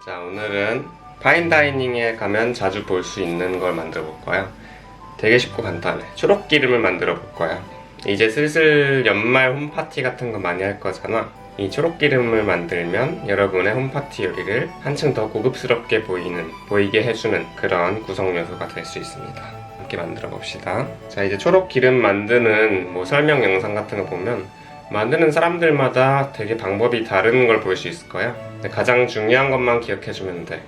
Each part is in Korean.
자, 오늘은 파인다이닝에 가면 자주 볼 수 있는 걸 만들어 볼 거예요. 되게 쉽고 간단해. 초록기름을 만들어 볼 거야. 이제 슬슬 연말 홈파티 같은 거 많이 할 거잖아. 이 초록기름을 만들면 여러분의 홈파티 요리를 한층 더 고급스럽게 보이게 해주는 그런 구성 요소가 될 수 있습니다. 함께 만들어 봅시다. 자, 이제 초록기름 만드는 설명 영상 같은 거 보면 만드는 사람들마다 되게 방법이 다른 걸 볼 수 있을 거야. 근데 가장 중요한 것만 기억해주면 돼.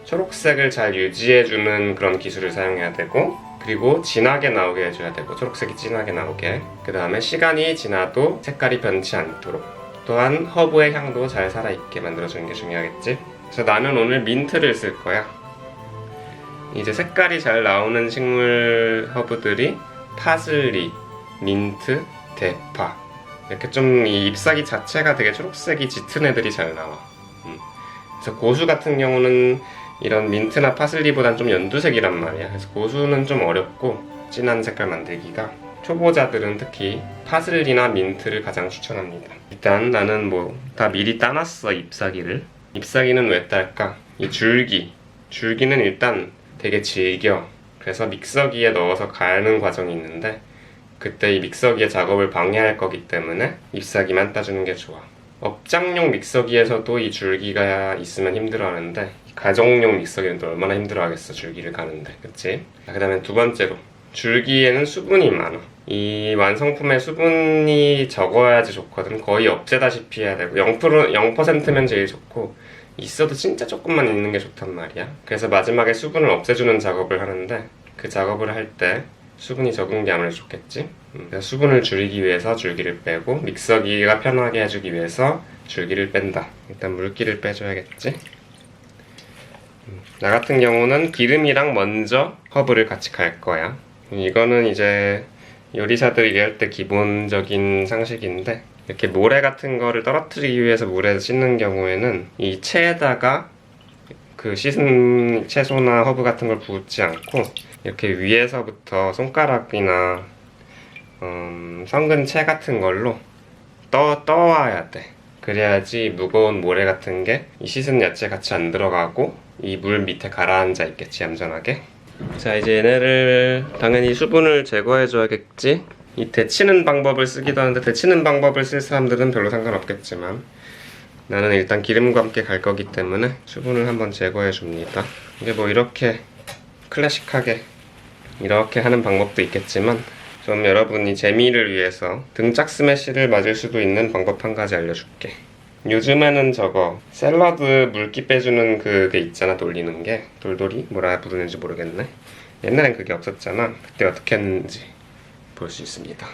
초록색을 잘 유지해주는 그런 기술을 사용해야 되고, 그리고 진하게 나오게 해줘야 되고, 초록색이 진하게 나오게. 그 다음에 시간이 지나도 색깔이 변치 않도록, 또한 허브의 향도 잘 살아있게 만들어주는 게 중요하겠지. 그래서 나는 오늘 민트를 쓸 거야. 이제 색깔이 잘 나오는 식물 허브들이 파슬리, 민트, 대파, 이렇게 좀 이 잎사귀 자체가 되게 초록색이 짙은 애들이 잘 나와. 그래서 고수 같은 경우는 이런 민트나 파슬리보단 좀 연두색이란 말이야. 그래서 고수는 좀 어렵고 진한 색깔 만들기가, 초보자들은 특히 파슬리나 민트를 가장 추천합니다. 일단 나는 다 미리 따놨어. 잎사귀를. 잎사귀는 왜 딸까? 이 줄기는 일단 되게 질겨. 그래서 믹서기에 넣어서 가는 과정이 있는데, 그때 이 믹서기의 작업을 방해할 거기 때문에 잎사귀만 따주는 게 좋아. 업장용 믹서기에서도 이 줄기가 있으면 힘들어하는데, 가정용 믹서기는 또 얼마나 힘들어하겠어, 줄기를 가는데. 그치? 그 다음에 두 번째로, 줄기에는 수분이 많아. 이 완성품에 수분이 적어야지 좋거든. 거의 없애다시피 해야 되고, 0%면 제일 좋고, 있어도 진짜 조금만 있는 게 좋단 말이야. 그래서 마지막에 수분을 없애주는 작업을 하는데, 그 작업을 할 때 수분이 적은 게 아무래도 좋겠지? 그래서 수분을 줄이기 위해서 줄기를 빼고, 믹서기가 편하게 해주기 위해서 줄기를 뺀다. 일단 물기를 빼줘야겠지? 나 같은 경우는 기름이랑 먼저 허브를 같이 갈 거야. 이거는 이제 요리사들이 일할 때 기본적인 상식인데, 이렇게 모래 같은 거를 떨어뜨리기 위해서 물에 씻는 경우에는 이 채에다가 그 씻은 채소나 허브 같은 걸 붓지 않고, 이렇게 위에서부터 손가락이나 썩은 채 같은 걸로 떠와야 돼. 그래야지 무거운 모래 같은 게 이 씻은 야채 같이 안 들어가고 이 물 밑에 가라앉아 있겠지, 얌전하게. 자, 이제 얘네를 당연히 수분을 제거해 줘야겠지. 이 데치는 방법을 쓰기도 하는데, 데치는 방법을 쓸 사람들은 별로 상관없겠지만 나는 일단 기름과 함께 갈 거기 때문에 수분을 한번 제거해 줍니다. 이게 이렇게 클래식하게 이렇게 하는 방법도 있겠지만, 좀 여러분이 재미를 위해서 등짝 스매시를 맞을 수도 있는 방법 한 가지 알려줄게. 요즘에는 저거 샐러드 물기 빼주는 그게 있잖아, 돌리는 게. 돌돌이? 뭐라 부르는지 모르겠네. 옛날엔 그게 없었잖아. 그때 어떻게 했는지 볼 수 있습니다.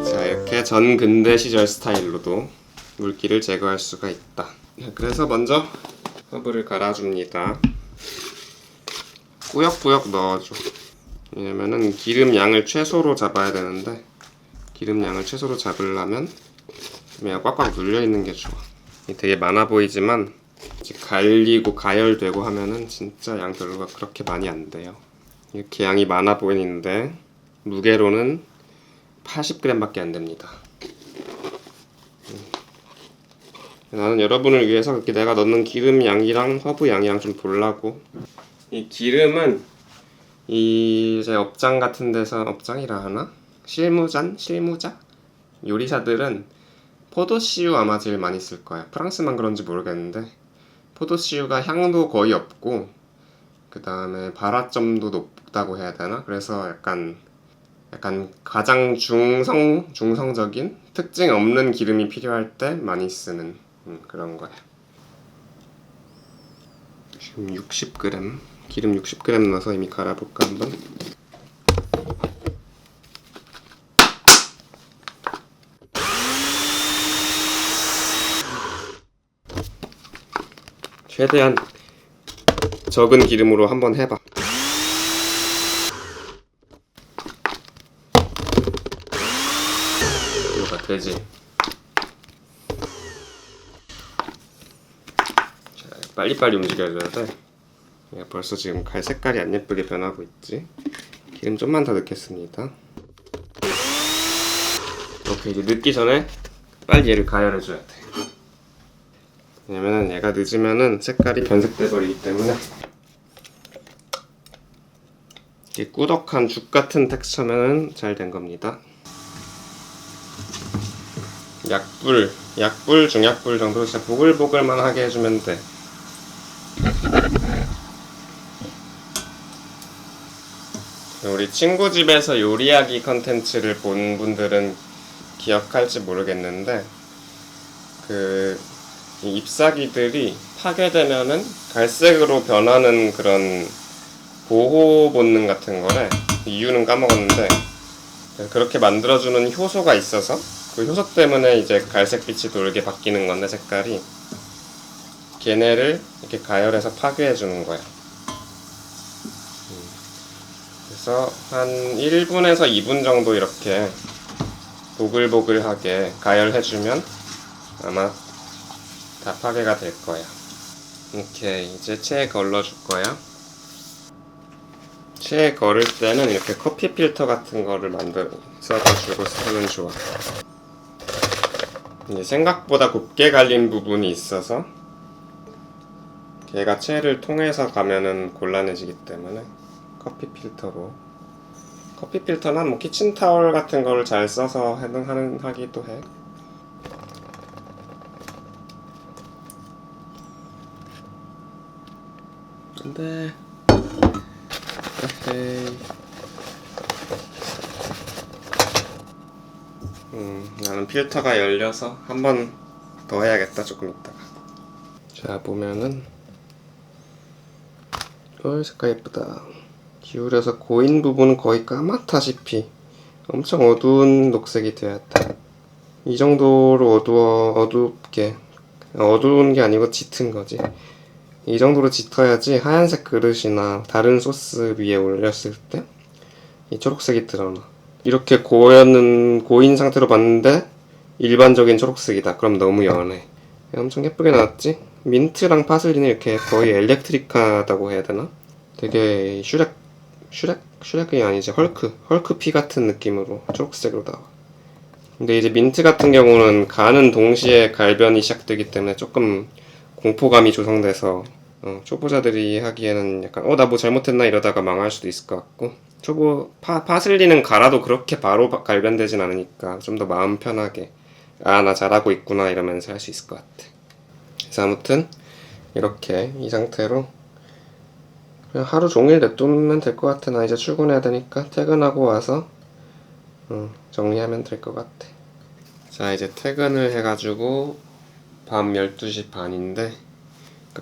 자, 이렇게 전근대 시절 스타일로도 물기를 제거할 수가 있다. 그래서 먼저 허브를 갈아줍니다. 꾸역꾸역 넣어줘. 왜냐면은 기름 양을 최소로 잡아야 되는데, 기름 양을 최소로 잡으려면 그냥 꽉꽉 눌려있는 게 좋아. 되게 많아 보이지만 이제 갈리고 가열되고 하면은 진짜 양 별로가 그렇게 많이 안 돼요. 이렇게 양이 많아 보이는데 무게로는 80g밖에 안 됩니다. 나는 여러분을 위해서 그렇게 내가 넣는 기름 양이랑 허브 양이랑 좀 보려고. 이 기름은 이제 업장 같은 데서, 업장이라 하나? 실무자? 요리사들은 포도씨유 아마 제일 많이 쓸 거야. 프랑스만 그런지 모르겠는데, 포도씨유가 향도 거의 없고, 그 다음에 발화점도 높다고 해야 되나? 그래서 약간 가장 중성적인 특징 없는 기름이 필요할 때 많이 쓰는 그런 거야. 지금 60g, 기름 60g 넣어서 이미 갈아볼까 한번? 최대한 적은 기름으로 한번 해봐. 이거가 되지? 빨리빨리 움직여줘야 돼. 얘 벌써 지금 갈 색깔이 안 예쁘게 변하고 있지. 기름 좀만 더 넣겠습니다. 오케이, 이제 넣기 전에 빨리 얘를 가열해줘야 돼. 왜냐면은 얘가 늦으면은 색깔이 변색돼 버리기 때문에. 이렇게 꾸덕한 죽 같은 텍스처면 잘 된 겁니다. 약불, 중약불 정도로 진짜 보글보글만 하게 해주면 돼. 우리 친구 집에서 요리하기 컨텐츠를 본 분들은 기억할지 모르겠는데, 이 잎사귀들이 파괴되면은 갈색으로 변하는 그런 보호 본능 같은 거래. 이유는 까먹었는데, 그렇게 만들어주는 효소가 있어서 그 효소 때문에 이제 갈색빛이 돌게 바뀌는 건데, 색깔이 걔네를 이렇게 가열해서 파괴해주는 거야. 그래서 한 1분에서 2분 정도 이렇게 보글보글하게 가열해주면 아마 다 파괴가 될 거야. 오케이, 이제 체에 걸러줄 거야. 체에 걸을 때는 이렇게 커피 필터 같은 거를 만들어주고 쓰면 좋아. 이제 생각보다 곱게 갈린 부분이 있어서 얘가 체를 통해서 가면은 곤란해지기 때문에 커피 필터나 뭐 키친타월 같은 거를 잘 써서 하기도 해. 안돼. 오케이. 나는 필터가 열려서 한 번 더 해야겠다. 조금 있다가. 자, 보면은 색깔 예쁘다. 기울여서 고인 부분은 거의 까맣다시피 엄청 어두운 녹색이 돼야 돼. 이 정도로 어둡게, 어두운 게 아니고 짙은 거지. 이 정도로 짙어야지 하얀색 그릇이나 다른 소스 위에 올렸을 때 이 초록색이 드러나. 이렇게 고인 상태로 봤는데 일반적인 초록색이다. 그럼 너무 연해. 엄청 예쁘게 나왔지? 민트랑 파슬리는 이렇게 거의 엘렉트릭하다고 해야 되나? 되게 슈렉이 아니지, 헐크 피 같은 느낌으로 초록색으로 나와. 근데 이제 민트 같은 경우는 가는 동시에 갈변이 시작되기 때문에 조금 공포감이 조성돼서 초보자들이 하기에는 약간 나 뭐 잘못했나 이러다가 망할 수도 있을 것 같고, 파슬리는 갈아도 그렇게 바로 갈변되진 않으니까 좀 더 마음 편하게 나 잘하고 있구나 이러면서 할 수 있을 것 같아. 그래서 아무튼 이렇게 이 상태로 그냥 하루 종일 냅두면 될 것 같아. 나 이제 출근해야 되니까 퇴근하고 와서 정리하면 될 것 같아. 자, 이제 퇴근을 해가지고 밤 12시 반인데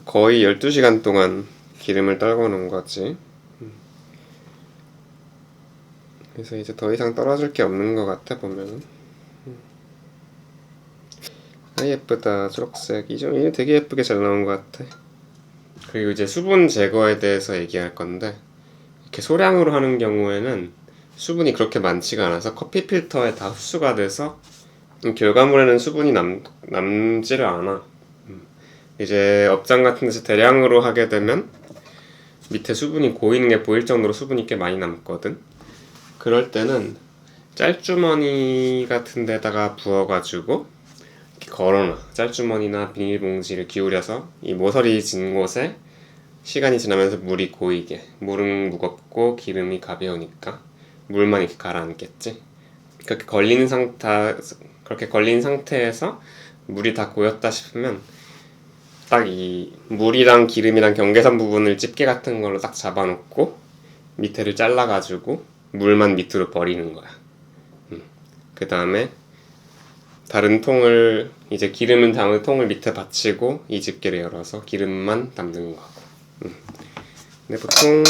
거의 12시간 동안 기름을 떨궈 놓은 거지. 그래서 이제 더 이상 떨어질 게 없는 것 같아, 보면은. 예쁘다. 초록색. 이게 되게 예쁘게 잘 나온 것 같아. 그리고 이제 수분 제거에 대해서 얘기할 건데, 이렇게 소량으로 하는 경우에는 수분이 그렇게 많지가 않아서 커피 필터에 다 흡수가 돼서 결과물에는 수분이 남지를 않아. 이제 업장 같은 데서 대량으로 하게 되면 밑에 수분이 고이는 게 보일 정도로 수분이 꽤 많이 남거든. 그럴 때는 짤주머니 같은 데다가 부어가지고 이렇게 걸어놔. 짤주머니나 비닐봉지를 기울여서 이 모서리 진 곳에 시간이 지나면서 물이 고이게. 물은 무겁고 기름이 가벼우니까 물만 이렇게 가라앉겠지. 그렇게 걸린 상태에서 물이 다 고였다 싶으면 딱 이 물이랑 기름이랑 경계선 부분을 집게 같은 걸로 딱 잡아놓고 밑에를 잘라가지고 물만 밑으로 버리는 거야. 그 다음에 다른 통을, 이제 기름을 담은 통을 밑에 받치고 이 집게를 열어서 기름만 담는 거. 근데 보통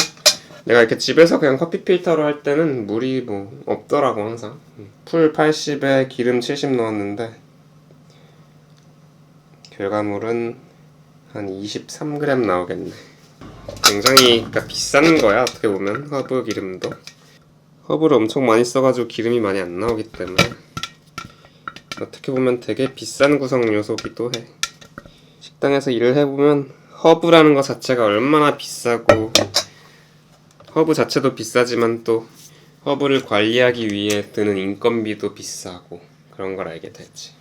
내가 이렇게 집에서 그냥 커피 필터로 할 때는 물이 뭐 없더라고, 항상. 풀 80에 기름 70 넣었는데 결과물은 한 23g 나오겠네. 굉장히 비싼 거야, 어떻게 보면. 허브 기름도 허브를 엄청 많이 써가지고 기름이 많이 안 나오기 때문에 어떻게 보면 되게 비싼 구성 요소기도 해. 식당에서 일을 해보면 허브라는 것 자체가 얼마나 비싸고, 허브 자체도 비싸지만 또 허브를 관리하기 위해 드는 인건비도 비싸고 그런 걸 알게 됐지.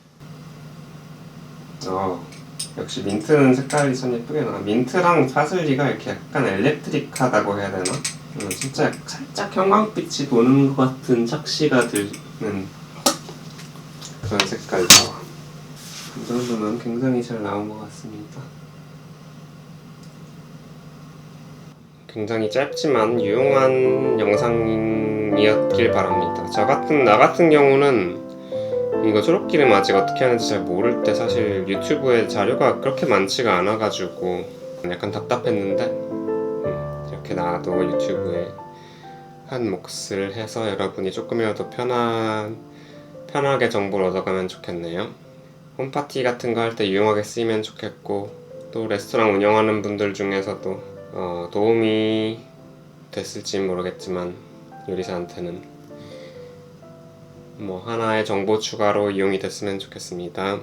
역시 민트는 색깔이 참 예쁘게 나와. 민트랑 파슬리가 이렇게 약간 엘렉트릭하다고 해야 되나? 진짜 살짝 형광빛이 도는 것 같은 착시가 드는 그런 색깔이다. 이 정도면 굉장히 잘 나온 것 같습니다. 굉장히 짧지만 유용한 영상이었길 바랍니다. 나 같은 경우는 이거 초록기름 아직 어떻게 하는지 잘 모를 때 사실 유튜브에 자료가 그렇게 많지가 않아가지고 약간 답답했는데 이렇게 나도 유튜브에 한 몫을 해서 여러분이 조금이라도 편하게 정보를 얻어가면 좋겠네요. 홈파티 같은 거 할 때 유용하게 쓰이면 좋겠고, 또 레스토랑 운영하는 분들 중에서도 도움이 됐을지 모르겠지만 요리사한테는 하나의 정보 추가로 이용이 됐으면 좋겠습니다.